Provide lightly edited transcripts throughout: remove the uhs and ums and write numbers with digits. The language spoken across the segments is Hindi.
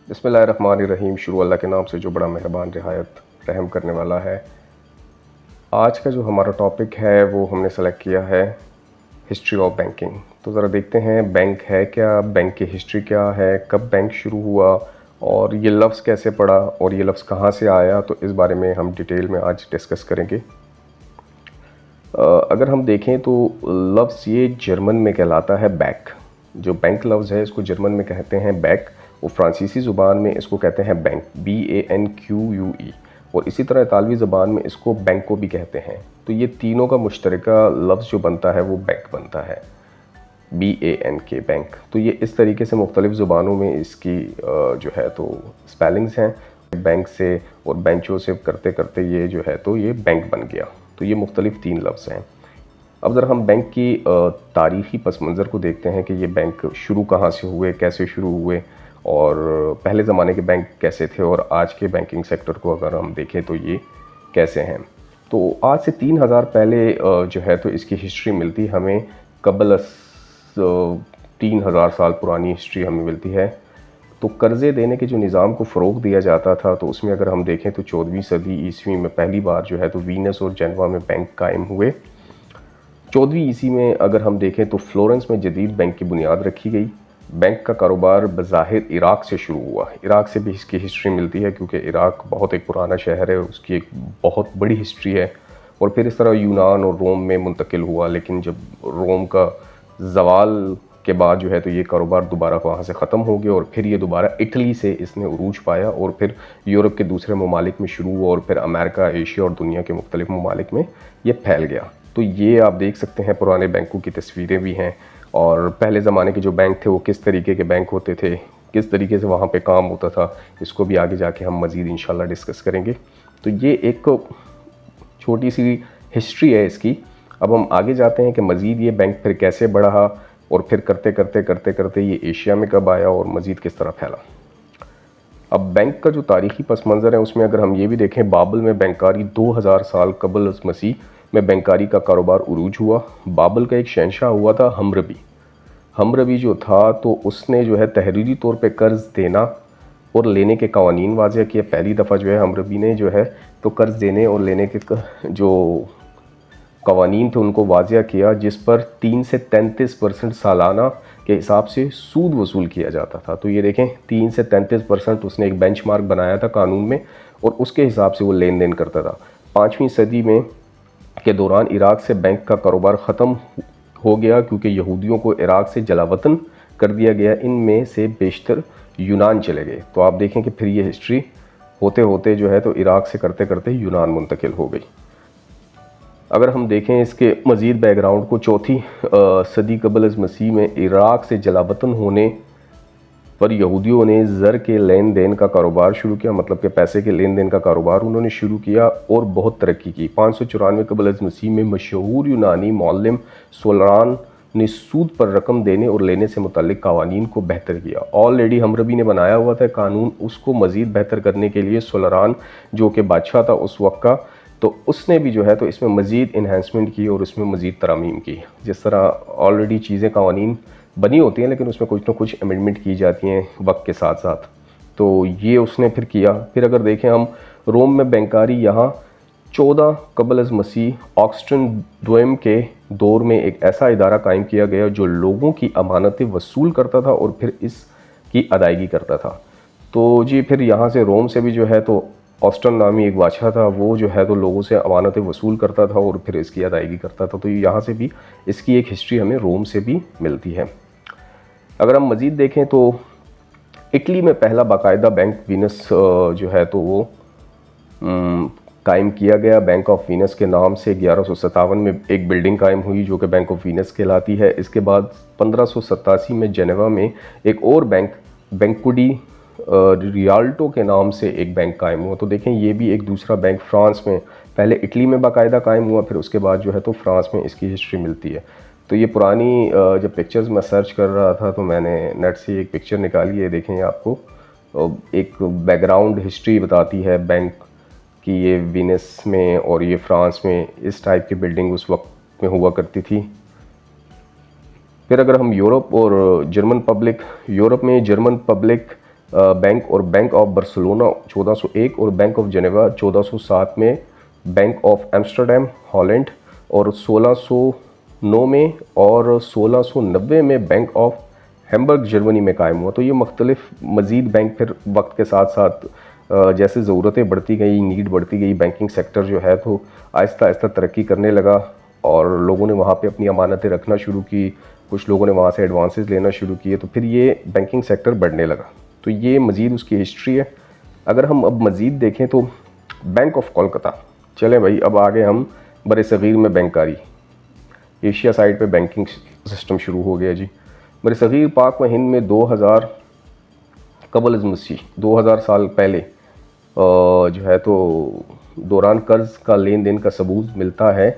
बिस्मिल्लाहिर्रहमानिर्रहीम। शुरू अल्लाह के नाम से जो बड़ा मेहरबान रिहायत रहम करने वाला है। आज का जो हमारा टॉपिक है वो हमने सेलेक्ट किया है हिस्ट्री ऑफ बैंकिंग। तो ज़रा देखते हैं बैंक है क्या, बैंक की हिस्ट्री क्या है, कब बैंक शुरू हुआ और ये लफ्ज़ कैसे पड़ा और ये लफ्ज़ कहाँ से आया। तो इस बारे में हम डिटेल में आज डिस्कस करेंगे। अगर हम देखें तो लफ्ज़ ये जर्मन में कहलाता है बैक। जो बैंक लफ्ज़ है इसको जर्मन में कहते हैं बैक और फ्रांसीसी ज़ुबान में इसको कहते हैं बैंक, BANQUE। और इसी तरह इतालवी ज़बान में इसको बैंको भी कहते हैं। तो ये तीनों का मुश्तरका लफ्ज़ जो बनता है वो बैंक बनता है, BANK बैंक। तो ये इस तरीके से मुख्तलिफ़ ज़ुबानों में इसकी जो है तो स्पेलिंग्स हैं। बैंक से और बेंचों से करते करते ये जो है तो ये बैंक बन गया। तो ये मुख्तलिफ़ 3 लफ्ज़ हैं। अब ज़रा हम बैंक की तारीख़ी पस मंज़र को देखते हैं कि ये बैंक शुरू कहाँ से हुए, कैसे शुरू हुए और पहले ज़माने के बैंक कैसे थे और आज के बैंकिंग सेक्टर को अगर हम देखें तो ये कैसे हैं। तो आज से 3000 पहले जो है तो इसकी हिस्ट्री मिलती हमें। कबल 3000 साल पुरानी हिस्ट्री हमें मिलती है। तो कर्ज़े देने के जो निज़ाम को फ़रोग़ दिया जाता था तो उसमें अगर हम देखें तो 14वीं सदी ईस्वी में पहली बार जो है तो वीनस और जेनवा में बैंक कायम हुए। 14वीं ईस्वी में अगर हम देखें तो फ्लोरेंस में जदीद बैंक की बुनियाद रखी गई। बैंक का कारोबार बज़ाहिर इराक़ से शुरू हुआ। इराक़ से भी इसकी हिस्ट्री मिलती है क्योंकि इराक़ बहुत एक पुराना शहर है, उसकी एक बहुत बड़ी हिस्ट्री है। और फिर इस तरह यूनान और रोम में मुंतकिल हुआ, लेकिन जब रोम का ज़वाल के बाद जो है तो ये कारोबार दोबारा वहाँ से ख़त्म हो गया और फिर ये दोबारा इटली से इसने उरूज पाया और फिर यूरोप के दूसरे ममालिक में शुरू हुआ और फिर अमेरिका, एशिया और दुनिया के मुख्तलिफ़ ममालिक में ये फैल गया। तो ये आप देख सकते हैं पुराने बैंकों की तस्वीरें भी हैं और पहले ज़माने के जो बैंक थे वो किस तरीके के बैंक होते थे, किस तरीके से वहाँ पे काम होता था, इसको भी आगे जाके हम मज़ीद इंशाल्लाह डिस्कस करेंगे। तो ये एक छोटी सी हिस्ट्री है इसकी। अब हम आगे जाते हैं कि मज़ीद ये बैंक फिर कैसे बढ़ा और फिर करते करते ये एशिया में कब आया और मज़ीद किस तरह फैला। अब बैंक का जो तारीख़ी पस मंज़र है उसमें अगर हम ये भी देखें, बाबल में बैंकारी 2000 साल कबल मसीह में बैंकारी का कारोबार उरूज हुआ। बाबल का एक शहंशाह हुआ था हमरबी। हमरबी जो था तो उसने जो है तहरीरी तौर पे कर्ज़ देना और लेने के कवानीन वाज़ह किए। पहली दफ़ा जो है हमरबी ने जो है तो कर्ज़ देने और लेने के जो कवानीन थे उनको वाज़ह किया, जिस पर 3 से 33% सालाना के हिसाब से सूद वसूल किया जाता था। तो ये देखें 3 से 33% उसने एक बेंचमार्क बनाया था कानून में और उसके हिसाब से वो लेन देन करता था। 5वीं सदी में के दौरान इराक़ से बैंक का कारोबार ख़त्म हो गया क्योंकि यहूदियों को इराक़ से जलावतन कर दिया गया। इनमें से बेशतर यूनान चले गए। तो आप देखें कि फिर ये हिस्ट्री होते होते जो है तो इराक़ से करते करते यूनान मुंतकिल हो गई। अगर हम देखें इसके मज़ीद बैकग्राउंड को, 4वीं सदी कबल मसीह में इराक़ से जलावतन होने पर यहूदियों ने ज़र के लेन देन का कारोबार शुरू किया, मतलब कि पैसे के लेन देन का कारोबार उन्होंने शुरू किया और बहुत तरक्की की। 594 कबल मसीह में मशहूर यूनानी मौल्लिम सोलरान ने सूद पर रकम देने और लेने से मुतल्लिक कवानीन को बेहतर किया। ऑलरेडी हमरबी ने बनाया हुआ था कानून, उसको मज़ीद बेहतर करने के लिए सोलरान जो कि बादशाह था उस वक्त का, तो उसने भी जो है तो इसमें मज़ीद इन्हांसमेंट की और उसमें मज़ीद तरमीम की। जिस तरह ऑलरेडी चीज़ें कवानीन बनी होती हैं लेकिन उसमें कुछ ना कुछ अमेंडमेंट की जाती हैं वक्त के साथ साथ, तो ये उसने फिर किया। फिर अगर देखें हम रोम में बैंकारी यहाँ 14 कबल मसीह ऑक्स्टन द्वयम के दौर में एक ऐसा इदारा कायम किया गया जो लोगों की अमानतें वसूल करता था और फिर इसकी अदायगी करता था। तो जी फिर यहाँ से रोम से भी जो है तो ऑस्टन नामी एक बादशाह था, वो जो है तो लोगों से अमानतें वसूल करता था और फिर इसकी अदायगी करता था। तो यहाँ से भी इसकी एक हिस्ट्री हमें रोम से भी मिलती है। अगर हम मज़ीद देखें तो इटली में पहला बाकायदा बैंक वीनस जो है तो वो कायम किया गया। बैंक ऑफ वीनस के नाम से 1157 में एक बिल्डिंग कायम हुई जो कि बैंक ऑफ वीनस कहलाती है। इसके बाद 1587 में जेनेवा में एक और बैंक, बैंकुडी रियाल्टो के नाम से एक बैंक कायम हुआ। तो देखें ये भी एक दूसरा बैंक फ्रांस में, पहले इटली में बाकायदा कायम हुआ, फिर उसके बाद जो है तो फ्रांस में इसकी हिस्ट्री मिलती है। तो ये पुरानी जब पिक्चर्स मैं सर्च कर रहा था तो मैंने नेट से एक पिक्चर निकाली है। देखें आपको एक बैकग्राउंड हिस्ट्री बताती है बैंक की, ये वीनस में और ये फ्रांस में इस टाइप की बिल्डिंग उस वक्त में हुआ करती थी। फिर अगर हम यूरोप और जर्मन पब्लिक, यूरोप में जर्मन पब्लिक बैंक और बैंक ऑफ बार्सिलोना 1401 और बैंक ऑफ जेनेवा 1407 में, बैंक ऑफ एम्स्टर्डम हॉलैंड और 1609 में, और 1690 में बैंक ऑफ हैम्बर्ग जर्मनी में कायम हुआ। तो ये मुख्तलिफ मज़ीद बैंक फिर वक्त के साथ साथ जैसे ज़रूरतें बढ़ती गई, नीड बढ़ती गई, बैंकिंग सेक्टर जो है तो आहिस्ता आहिस्ता तरक्की करने लगा और लोगों ने वहाँ पे अपनी अमानतें रखना शुरू की, कुछ लोगों ने वहाँ से एडवांसेस लेना शुरू किए, तो फिर ये बैंकिंग सेक्टर बढ़ने लगा। तो ये मज़ीद उसकी हिस्ट्री है। अगर हम अब मज़ीद देखें तो बैंक ऑफ कोलकाता, चलें भाई अब आगे हम बर सग़ीर में बैंकारी, एशिया साइड पे बैंकिंग सिस्टम शुरू हो गया जी। बर सग़ीर पाक व हिंद में 2000 कबल मसीह 2000 साल पहले जो है तो दौरान कर्ज़ का लेन देन का सबूत मिलता है।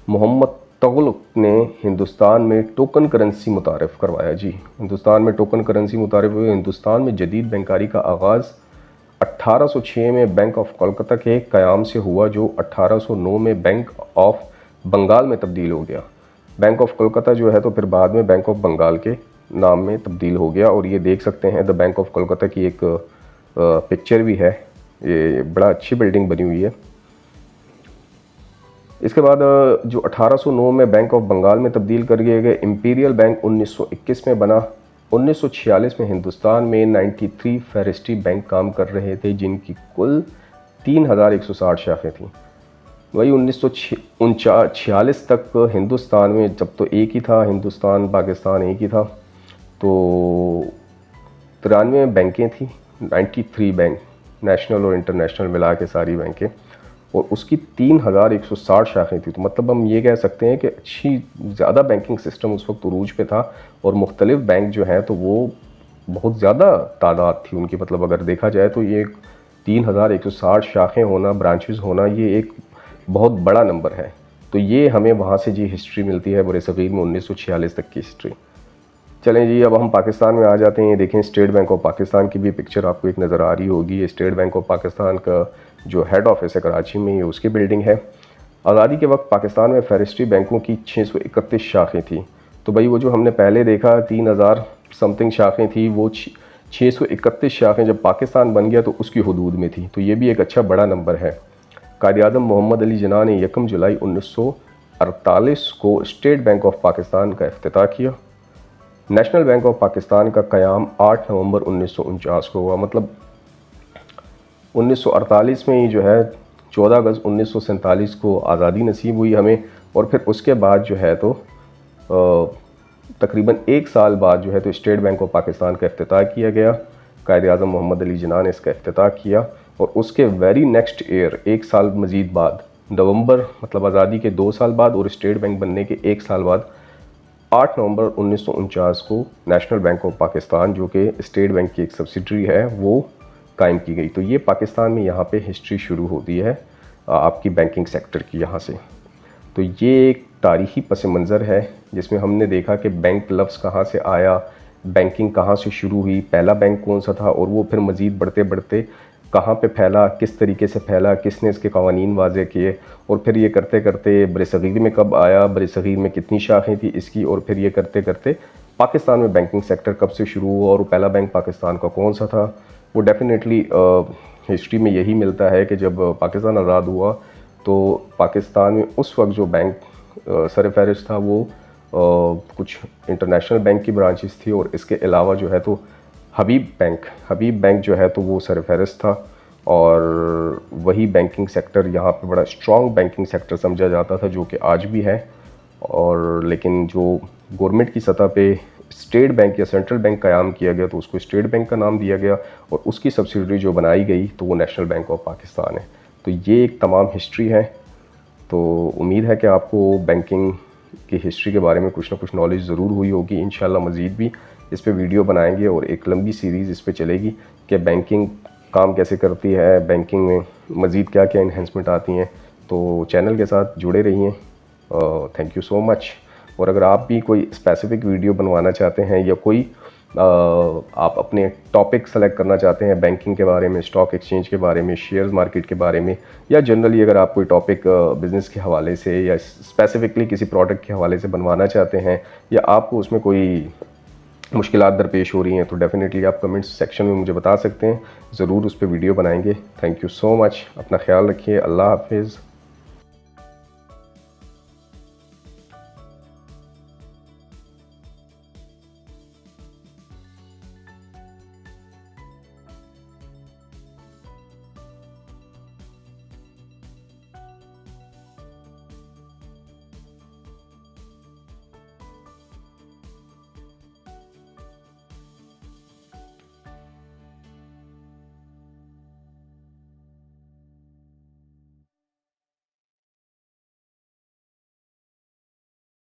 मोहम्मद तुगलक ने हिंदुस्तान में टोकन करेंसी मुतारफ़ करवाया जी। हिंदुस्तान में टोकन करेंसी मुतारफ़ हुई। हिंदुस्तान में जदीद बैंकारी का आगाज़ 1806 में बैंक ऑफ कोलकाता के क़याम से हुआ, जो 1809 में बैंक ऑफ बंगाल में तब्दील हो गया। बैंक ऑफ कोलकाता जो है तो फिर बाद में बैंक ऑफ बंगाल के नाम में तब्दील हो गया। और ये देख सकते हैं द बैंक ऑफ कोलकाता की एक पिक्चर भी है, ये बड़ा अच्छी बिल्डिंग बनी हुई है। इसके बाद जो 1809 में बैंक ऑफ बंगाल में तब्दील कर दिए गए। इंपीरियल बैंक 1921 में बना। 1946 में हिंदुस्तान में 93 फेरिस्टी बैंक काम कर रहे थे, जिनकी कुल 3160 शाखें थीं। वही 1946 तक हिंदुस्तान में, जब तो एक ही था, हिंदुस्तान पाकिस्तान एक ही था, तो 93 बैंकें थी, 93 बैंक, नेशनल और इंटरनेशनल मिला के सारी बैंकें, और उसकी 3160 शाखें थी। तो मतलब हम ये कह सकते हैं कि अच्छी ज़्यादा बैंकिंग सिस्टम उस वक्त उरूज पे था और मुख्तलिफ बैंक जो हैं तो वो बहुत ज़्यादा तादाद थी उनकी। मतलब अगर देखा जाए तो ये 3160 शाखें होना, ब्रांचेस होना, ये एक बहुत बड़ा नंबर है। तो ये हमें वहाँ से जी हिस्ट्री मिलती है बर सग़ीर में 1946 तक की हिस्ट्री। चलें जी अब हम पाकिस्तान में आ जाते हैं। देखें स्टेट बैंक ऑफ पाकिस्तान की भी पिक्चर आपको एक नज़र आ रही होगी। ये स्टेट बैंक ऑफ पाकिस्तान का जो हेड ऑफिस है कराची में, ये उसकी बिल्डिंग है। आज़ादी के वक्त पाकिस्तान में फेरिस्टी बैंकों की 631 शाखें थी। तो भाई वो जो हमने पहले देखा 3000 समथिंग शाखें थी, वो 631 शाखें जब पाकिस्तान बन गया तो उसकी हदूद में थी। तो ये भी एक अच्छा बड़ा नंबर है। कायद-ए-आज़म मोहम्मद अली जिन्ना ने 1 जुलाई 1948 को स्टेट बैंक ऑफ पाकिस्तान का इफ्तिताह किया। नेशनल बैंक ऑफ पाकिस्तान का क़याम 8 नवंबर 1949 को हुआ। मतलब 1948 में ही जो है 14 अगस्त 1947 को आज़ादी नसीब हुई हमें, और फिर उसके बाद जो है तो तकरीबन 1 साल बाद जो है तो स्टेट बैंक ऑफ पाकिस्तान का इफ्तिताह किया गया। कायद-ए-आज़म मोहम्मद अली जिन्ना ने इसका इफ्तिताह किया, और उसके वेरी नेक्स्ट ईयर 1 साल मज़ीद बाद, नवंबर मतलब आज़ादी के 2 साल बाद और स्टेट बैंक बनने के 1 साल बाद, 8 नवंबर 1949 को नेशनल बैंक ऑफ पाकिस्तान, जो कि स्टेट बैंक की एक सब्सिडरी है, वो कायम की गई। तो ये पाकिस्तान में यहाँ पे हिस्ट्री शुरू होती है आपकी बैंकिंग सेक्टर की यहाँ से। तो ये एक तारीख़ी पस मंज़र है जिसमें हमने देखा कि बैंक लफ्ज़ कहाँ से आया, बैंकिंग कहाँ से शुरू हुई, पहला बैंक कौन सा था, और वो फिर मज़ीद बढ़ते बढ़ते कहाँ पे फैला, किस तरीके से फैला, किसने इसके कवानीन वाज़े किए, और फिर ये करते करते बर सग़ीर में कब आया, बर सग़ीर में कितनी शाखें थी इसकी, और फिर ये करते करते पाकिस्तान में बैंकिंग सेक्टर कब से शुरू हुआ और पहला बैंक पाकिस्तान का कौन सा था। वो डेफिनेटली हिस्ट्री में यही मिलता है कि जब पाकिस्तान आज़ाद हुआ तो पाकिस्तान में उस वक्त जो बैंक सरफहरिस्त था वो कुछ इंटरनेशनल बैंक की ब्रांचेस थी, और इसके अलावा जो है तो हबीब बैंक जो है तो वो सरफहरिस्त था, और वही बैंकिंग सेक्टर यहाँ पे बड़ा स्ट्रॉन्ग बैंकिंग सेक्टर समझा जाता था, जो कि आज भी है। और लेकिन जो गवर्नमेंट की सतह पे स्टेट बैंक या सेंट्रल बैंक क़याम किया गया तो उसको स्टेट बैंक का नाम दिया गया, और उसकी सब्सिडरी जो बनाई गई तो वो नेशनल बैंक ऑफ पाकिस्तान है। तो ये एक तमाम हिस्ट्री है। तो उम्मीद है कि आपको बैंकिंग की हिस्ट्री के बारे में कुछ ना कुछ नॉलेज ज़रूर हुई होगी। इंशाल्लाह मज़ीद भी इस पे वीडियो बनाएंगे और एक लंबी सीरीज़ इस पे चलेगी कि बैंकिंग काम कैसे करती है, बैंकिंग में मज़ीद क्या क्या इन्हेंसमेंट आती हैं। तो चैनल के साथ जुड़े रहिए। Thank you so much. और अगर आप भी कोई स्पेसिफ़िक वीडियो बनवाना चाहते हैं या कोई आप अपने टॉपिक सेलेक्ट करना चाहते हैं बैंकिंग के बारे में, स्टॉक एक्सचेंज के बारे में, शेयर्स मार्केट के बारे में, या जनरली अगर आप कोई टॉपिक बिज़नेस के हवाले से या स्पेसिफ़िकली किसी प्रोडक्ट के हवाले से बनवाना चाहते हैं, या आपको उसमें कोई मुश्किलात दरपेश हो रही हैं तो डेफ़िनेटली आप कमेंट्स सेक्शन में मुझे बता सकते हैं, ज़रूर उस पर वीडियो बनाएंगे। थैंक यू सो मच, अपना ख्याल रखिए, अल्लाह हाफिज़।